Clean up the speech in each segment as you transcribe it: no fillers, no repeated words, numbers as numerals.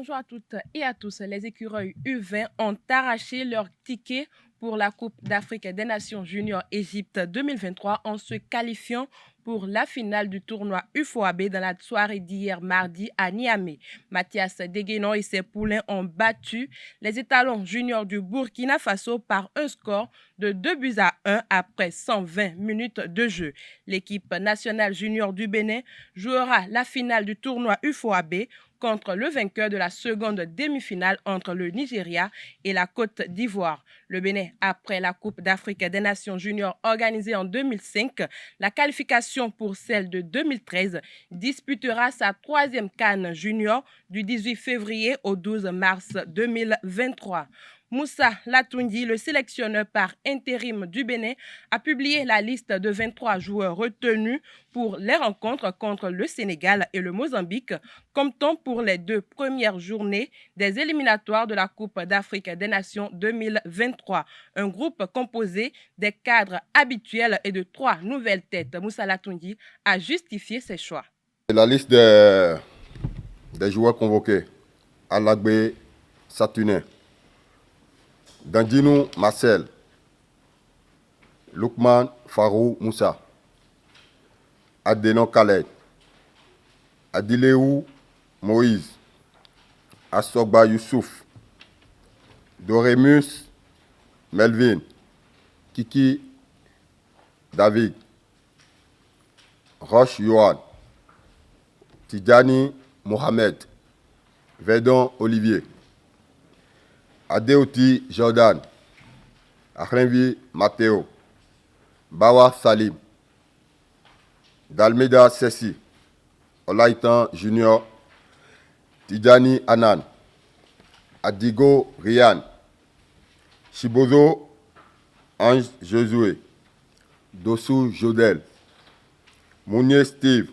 Bonjour à toutes et à tous. Les écureuils U20 ont arraché leur ticket pour la Coupe d'Afrique des Nations Junior Égypte 2023 en se qualifiant pour la finale du tournoi UFOAB dans la soirée d'hier mardi à Niamey. Mathias Deguenon et ses poulains ont battu les étalons juniors du Burkina Faso par un score de 2-1 après 120 minutes de jeu. L'équipe nationale junior du Bénin jouera la finale du tournoi UFOAB contre le vainqueur de la seconde demi-finale entre le Nigeria et la Côte d'Ivoire. Le Bénin, après la Coupe d'Afrique des Nations juniors organisée en 2005, la qualification pour celle de 2013, disputera sa troisième CAN junior du 18 février au 12 mars 2023. Moussa Latundi, le sélectionneur par intérim du Bénin, a publié la liste de 23 joueurs retenus pour les rencontres contre le Sénégal et le Mozambique, comme temps pour les deux premières journées des éliminatoires de la Coupe d'Afrique des Nations 2023. Un groupe composé des cadres habituels et de 3 nouvelles têtes. Moussa Latundi a justifié ses choix. La liste des joueurs convoqués: Alagbe Satuné, Dandinou Marcel, Lukman Farou Moussa, Adenon Khaled, Adileou Moïse, Assogba Youssouf, Doremus Melvin, Kiki David, Roche Yohan, Tidjani Mohamed, Verdon Olivier, Adeoti Jordan, Ahrenvi Matteo, Bawa Salim, Dalmeda Sessi, Olaitan Junior, Tidjani Anan, Adigo Rian, Chibozo Ange Josué, Dossou Jodel, Mounier Steve,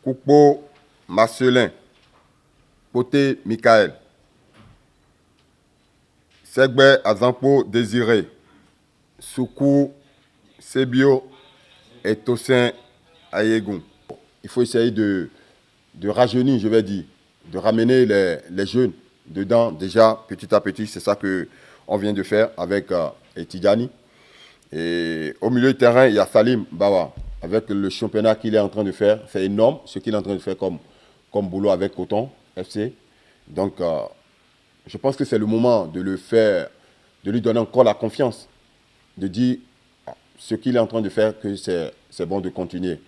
Koupo Marcelin, Poté Michael, Segbe Azampo Désiré, Soukou Sebio et Tossin Ayegoun. Il faut essayer de rajeunir, je vais dire, de ramener les jeunes dedans déjà petit à petit. C'est ça qu'on vient de faire avec Tidjani. Et au milieu du terrain, il y a Salim Bawa. Avec le championnat qu'il est en train de faire, c'est énorme ce qu'il est en train de faire comme boulot avec Coton FC. Donc, je pense que c'est le moment de le faire, de lui donner encore la confiance, de dire ce qu'il est en train de faire, que c'est bon de continuer.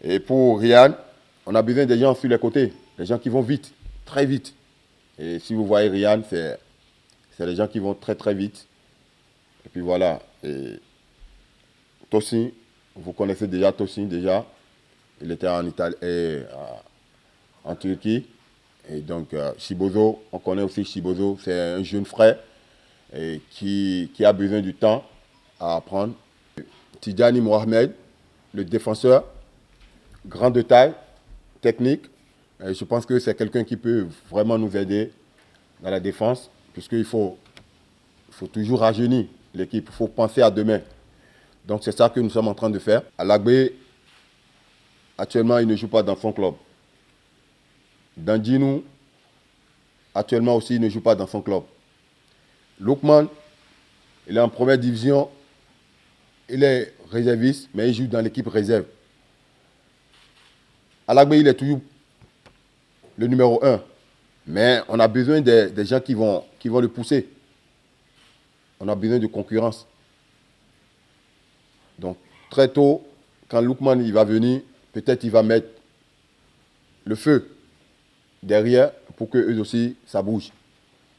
Et pour Rian, on a besoin des gens sur les côtés, des gens qui vont vite, très vite. Et si vous voyez Rian, c'est des gens qui vont très très vite. Et puis voilà. Et Tossin, vous connaissez déjà Tossin déjà. Il était en Italie et en Turquie. Et donc, Chibozo, on connaît aussi Chibozo, c'est un jeune frère et qui a besoin du temps à apprendre. Tidjani Mohamed, le défenseur, grand de taille, technique. Et je pense que c'est quelqu'un qui peut vraiment nous aider dans la défense, puisqu'il faut toujours rajeunir l'équipe, il faut penser à demain. Donc, c'est ça que nous sommes en train de faire. Alagbe, actuellement, il ne joue pas dans son club. Dandinou, actuellement aussi, il ne joue pas dans son club. Lukman, il est en première division. Il est réserviste, mais il joue dans l'équipe réserve. Alagbe, il est toujours le numéro 1. Mais on a besoin des gens qui vont le pousser. On a besoin de concurrence. Donc, très tôt, quand Lukman il va venir, peut-être il va mettre le feu derrière pour que eux aussi, ça bouge.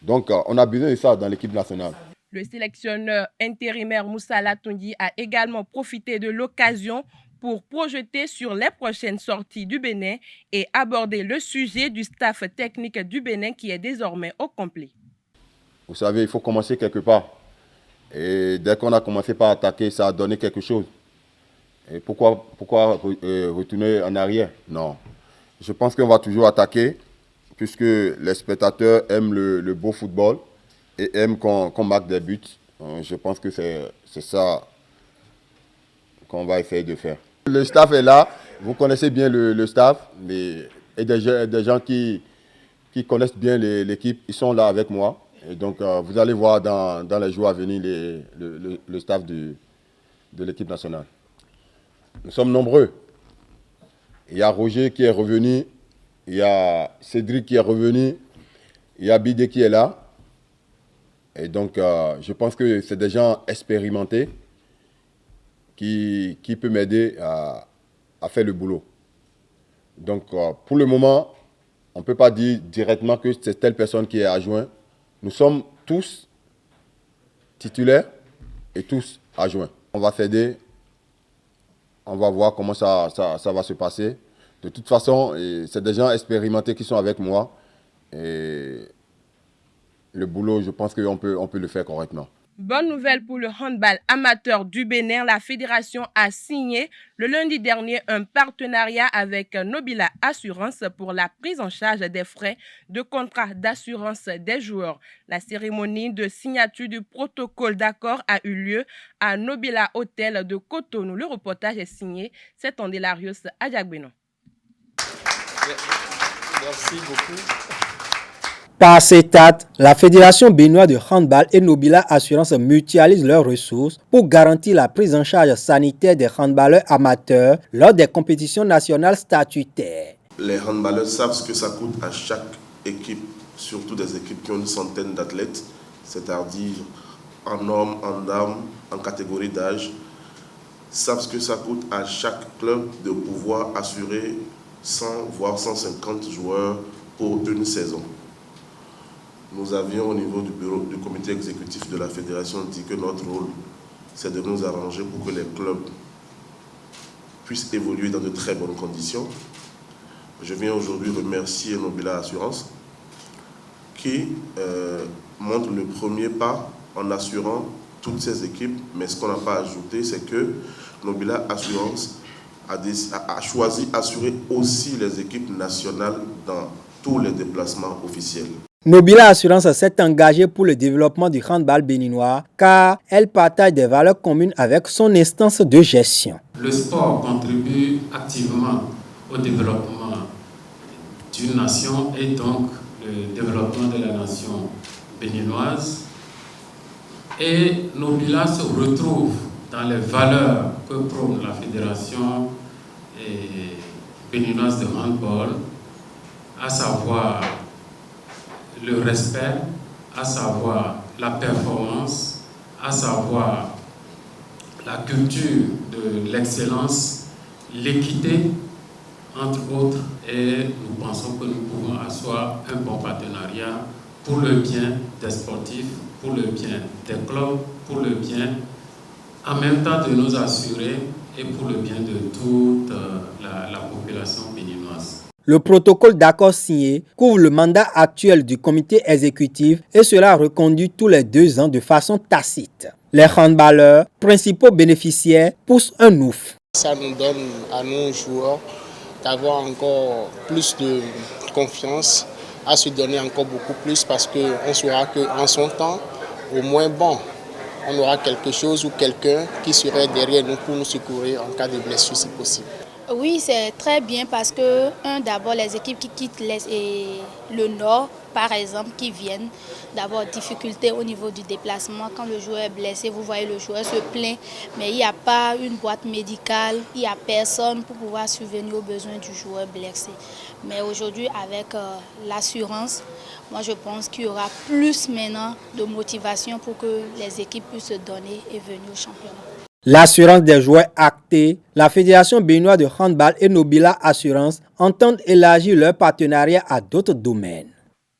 Donc, on a besoin de ça dans l'équipe nationale. Le sélectionneur intérimaire Moussa Latundi a également profité de l'occasion pour projeter sur les prochaines sorties du Bénin et aborder le sujet du staff technique du Bénin qui est désormais au complet. Vous savez, il faut commencer quelque part. Et dès qu'on a commencé par attaquer, ça a donné quelque chose. Et pourquoi retourner en arrière? Non. Je pense qu'on va toujours attaquer, puisque les spectateurs aiment le beau football et aiment qu'on marque des buts. Je pense que c'est ça qu'on va essayer de faire. Le staff est là, vous connaissez bien le staff, et des gens qui qui connaissent bien l'équipe, ils sont là avec moi. Et donc, vous allez voir dans les jours à venir le staff de l'équipe nationale. Nous sommes nombreux. Il y a Roger qui est revenu, il y a Cédric qui est revenu, il y a Bidé qui est là. Et donc, je pense que c'est des gens expérimentés qui peuvent m'aider à faire le boulot. Donc, pour le moment, on ne peut pas dire directement que c'est telle personne qui est adjoint. Nous sommes tous titulaires et tous adjoints. On va s'aider. On va voir comment ça va se passer. De toute façon, c'est des gens expérimentés qui sont avec moi. Et le boulot, je pense qu'on peut le faire correctement. Bonne nouvelle pour le handball amateur du Bénin. La fédération a signé le lundi dernier un partenariat avec Nobila Assurance pour la prise en charge des frais de contrat d'assurance des joueurs. La cérémonie de signature du protocole d'accord a eu lieu à Nobila Hotel de Cotonou. Le reportage est signé Setandélarius Adjagbenon. Merci beaucoup. Par cette acte, la Fédération béninoise de handball et Nobila Assurance mutualisent leurs ressources pour garantir la prise en charge sanitaire des handballeurs amateurs lors des compétitions nationales statutaires. Les handballeurs savent ce que ça coûte à chaque équipe, surtout des équipes qui ont une centaine d'athlètes, c'est-à-dire en hommes, en dames, en catégorie d'âge, savent ce que ça coûte à chaque club de pouvoir assurer 100 voire 150 joueurs pour une saison. Nous avions au niveau du bureau du comité exécutif de la fédération dit que notre rôle, c'est de nous arranger pour que les clubs puissent évoluer dans de très bonnes conditions. Je viens aujourd'hui remercier Nobila Assurance qui montre le premier pas en assurant toutes ces équipes. Mais ce qu'on n'a pas ajouté, c'est que Nobila Assurance a choisi d'assurer aussi les équipes nationales dans tous les déplacements officiels. Nobila Assurance s'est engagée pour le développement du handball béninois car elle partage des valeurs communes avec son instance de gestion. Le sport contribue activement au développement d'une nation et donc le développement de la nation béninoise. Et Nobila se retrouve dans les valeurs que prône la Fédération béninoise de handball, à savoir le respect, à savoir la performance, à savoir la culture de l'excellence, l'équité, entre autres, et nous pensons que nous pouvons asseoir un bon partenariat pour le bien des sportifs, pour le bien des clubs, pour le bien en même temps de nos assurés et pour le bien de toute la population béninoise. Le protocole d'accord signé couvre le mandat actuel du comité exécutif et sera reconduit tous les 2 ans de façon tacite. Les handballeurs, principaux bénéficiaires, poussent un ouf. Ça nous donne à nos joueurs d'avoir encore plus de confiance, à se donner encore beaucoup plus parce qu'on saura qu'en son temps, au moins bon, on aura quelque chose ou quelqu'un qui serait derrière nous pour nous secourir en cas de blessure si possible. Oui, c'est très bien parce que, d'abord, les équipes qui quittent le nord, par exemple, qui viennent, d'abord, difficulté au niveau du déplacement. Quand le joueur est blessé, vous voyez, le joueur se plaint, mais il n'y a pas une boîte médicale, il n'y a personne pour pouvoir subvenir aux besoins du joueur blessé. Mais aujourd'hui, avec l'assurance, moi, je pense qu'il y aura plus maintenant de motivation pour que les équipes puissent se donner et venir au championnat. L'assurance des joueurs actée, la Fédération béninoise de handball et Nobila Assurance entendent élargir leur partenariat à d'autres domaines.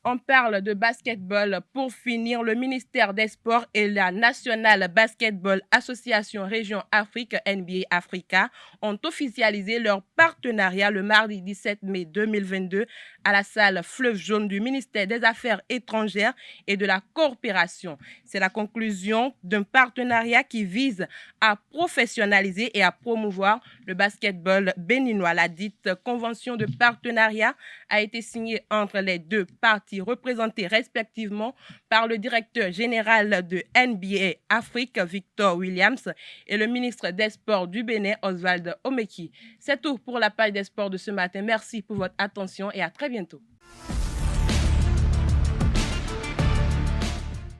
On parle de basketball. Pour finir, le ministère des Sports et la National Basketball Association Région Afrique, NBA Africa, ont officialisé leur partenariat le mardi 17 mai 2022 à la salle Fleuve Jaune du ministère des Affaires étrangères et de la coopération. C'est la conclusion d'un partenariat qui vise à professionnaliser et à promouvoir le basketball béninois. La dite convention de partenariat a été signée entre les deux parties représentés respectivement par le directeur général de NBA Afrique, Victor Williams, et le ministre des Sports du Bénin, Oswald Omeki. C'est tout pour la page des sports de ce matin. Merci pour votre attention et à très bientôt.